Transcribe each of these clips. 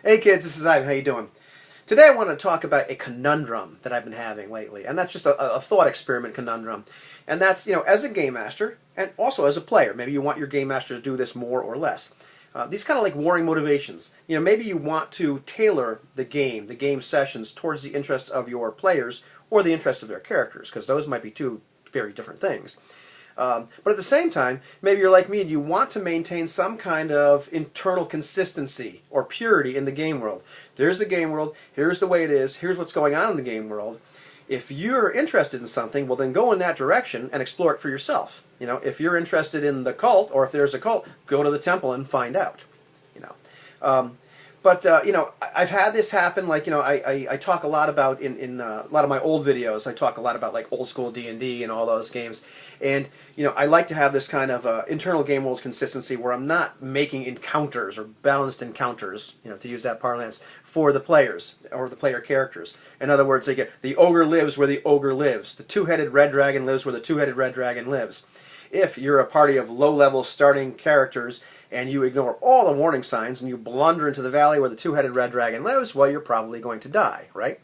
Hey kids, this is Ivan. How you doing? Today I want to talk about a conundrum that I've been having lately, and that's just a thought experiment conundrum. And that's, as a game master, and also as a player, maybe you want your game master to do this more or less. These kind of like warring motivations. Maybe you want to tailor the game sessions towards the interests of your players or the interests of their characters, because those might be two very different things. But at the same time, maybe you're like me and you want to maintain some kind of internal consistency or purity in the game world. There's the game world, here's the way it is, here's what's going on in the game world. If you're interested in something, well then go in that direction and explore it for yourself. If you're interested in the cult, or if there's a cult, go to the temple and find out. But I've had this happen. Like I talk a lot about in a lot of my old videos. I talk a lot about like old school D&D and all those games. And I like to have this kind of internal game world consistency where I'm not making encounters or balanced encounters, to use that parlance, for the players or the player characters. In other words, they get the ogre lives where the ogre lives. The two-headed red dragon lives where the two-headed red dragon lives. If you're a party of low-level starting characters and you ignore all the warning signs and you blunder into the valley where the two-headed red dragon lives, well, you're probably going to die, right?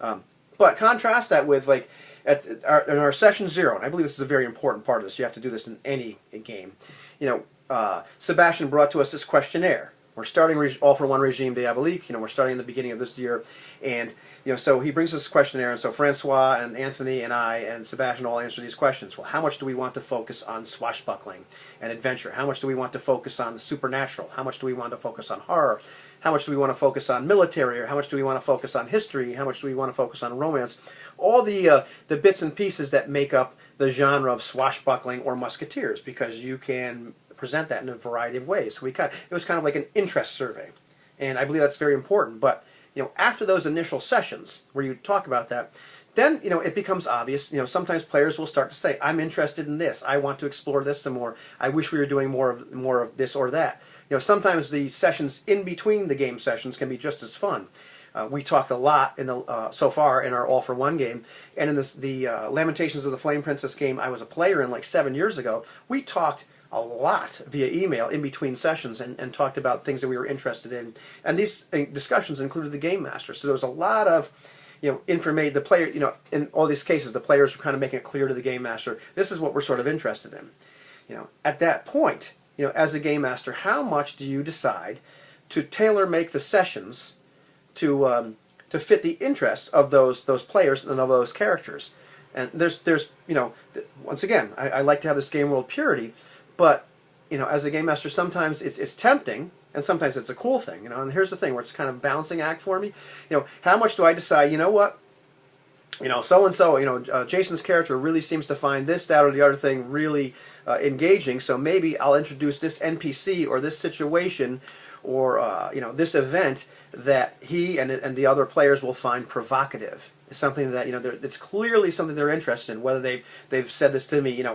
But contrast that with, like, in our session 0, and I believe this is a very important part of this. You have to do this in any game. Sebastian brought to us this questionnaire. We're starting all-for-one regime diabolique. We're starting in the beginning of this year, and so he brings us this questionnaire, and so Francois and Anthony and I and Sebastian all answer these questions. Well, how much do we want to focus on swashbuckling and adventure? How much do we want to focus on the supernatural? How much do we want to focus on horror? How much do we want to focus on military? Or how much do we want to focus on history? How much do we want to focus on romance? All the bits and pieces that make up the genre of swashbuckling or musketeers, because you can present that in a variety of ways. So it was kind of like an interest survey, and I believe that's very important. But after those initial sessions where you talk about that, then it becomes obvious. Sometimes players will start to say, "I'm interested in this. I want to explore this some more. I wish we were doing more of this or that." Sometimes the sessions in between the game sessions can be just as fun. We talked a lot in the so far in our All for One game, and in the Lamentations of the Flame Princess game I was a player in like 7 years ago. We talked a lot via email in between sessions and talked about things that we were interested in. And these discussions included the game master. So there was a lot of information. The player, in all these cases, the players were kind of making it clear to the game master, this is what we're sort of interested in. At that point, as a game master, how much do you decide to tailor make the sessions to fit the interests of those players and of those characters? And there's once again, I like to have this game world purity. But, as a game master, sometimes it's tempting, and sometimes it's a cool thing, and here's the thing where it's kind of a balancing act for me. How much do I decide, what, so-and-so, Jason's character really seems to find this, that, or the other thing really engaging, so maybe I'll introduce this NPC or this situation or, this event that he and the other players will find provocative. It's something that, it's clearly something they're interested in, whether they've said this to me,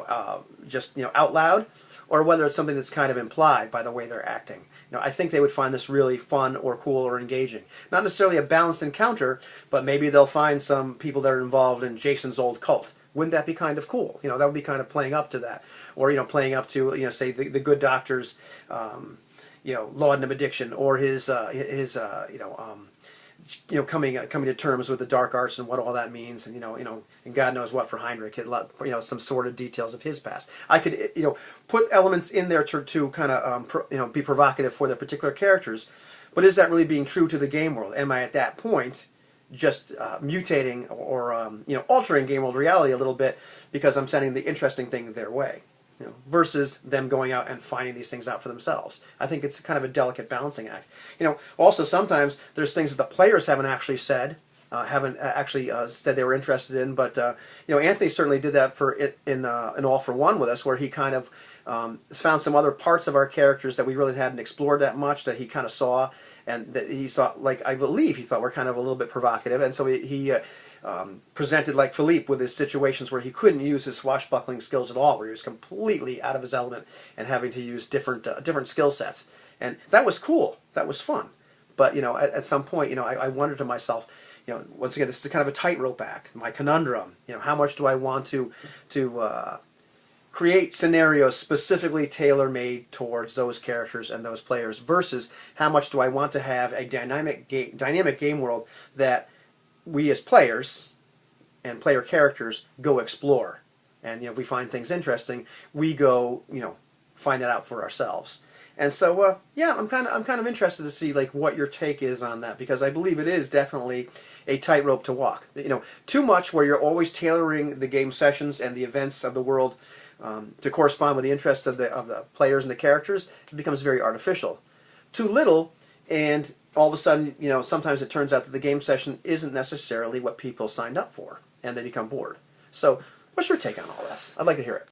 just, out loud, or whether it's something that's kind of implied by the way they're acting. I think they would find this really fun or cool or engaging. Not necessarily a balanced encounter, but maybe they'll find some people that are involved in Jason's old cult. Wouldn't that be kind of cool? That would be kind of playing up to that. Or, playing up to, say, the good doctor's, laudanum addiction, or his coming to terms with the dark arts and what all that means, and and God knows what for Heinrich, some sort of details of his past. I could put elements in there to kind of be provocative for their particular characters, but is that really being true to the game world? Am I at that point just mutating or altering game world reality a little bit because I'm sending the interesting thing their way? Versus them going out and finding these things out for themselves. I think it's kind of a delicate balancing act. Also sometimes there's things that the players haven't actually said, said they were interested in, but Anthony certainly did that in All for One with us, where he kind of found some other parts of our characters that we really hadn't explored that much, that he kind of saw, and that he saw, like, I believe he thought were kind of a little bit provocative, and so he presented like Philippe with his situations where he couldn't use his swashbuckling skills at all, where he was completely out of his element and having to use different skill sets. And that was cool. That was fun. But, at some point, I wondered to myself, once again, this is kind of a tightrope act, my conundrum. How much do I want to create scenarios specifically tailor-made towards those characters and those players, versus how much do I want to have a dynamic game world that we as players and player characters go explore. And if we find things interesting, we go find that out for ourselves. And so yeah, I'm kind of interested to see like what your take is on that, because I believe it is definitely a tightrope to walk. Too much where you're always tailoring the game sessions and the events of the world to correspond with the interests of the players and the characters, it becomes very artificial. Too little, and all of a sudden, sometimes it turns out that the game session isn't necessarily what people signed up for, and they become bored. So, what's your take on all this? I'd like to hear it.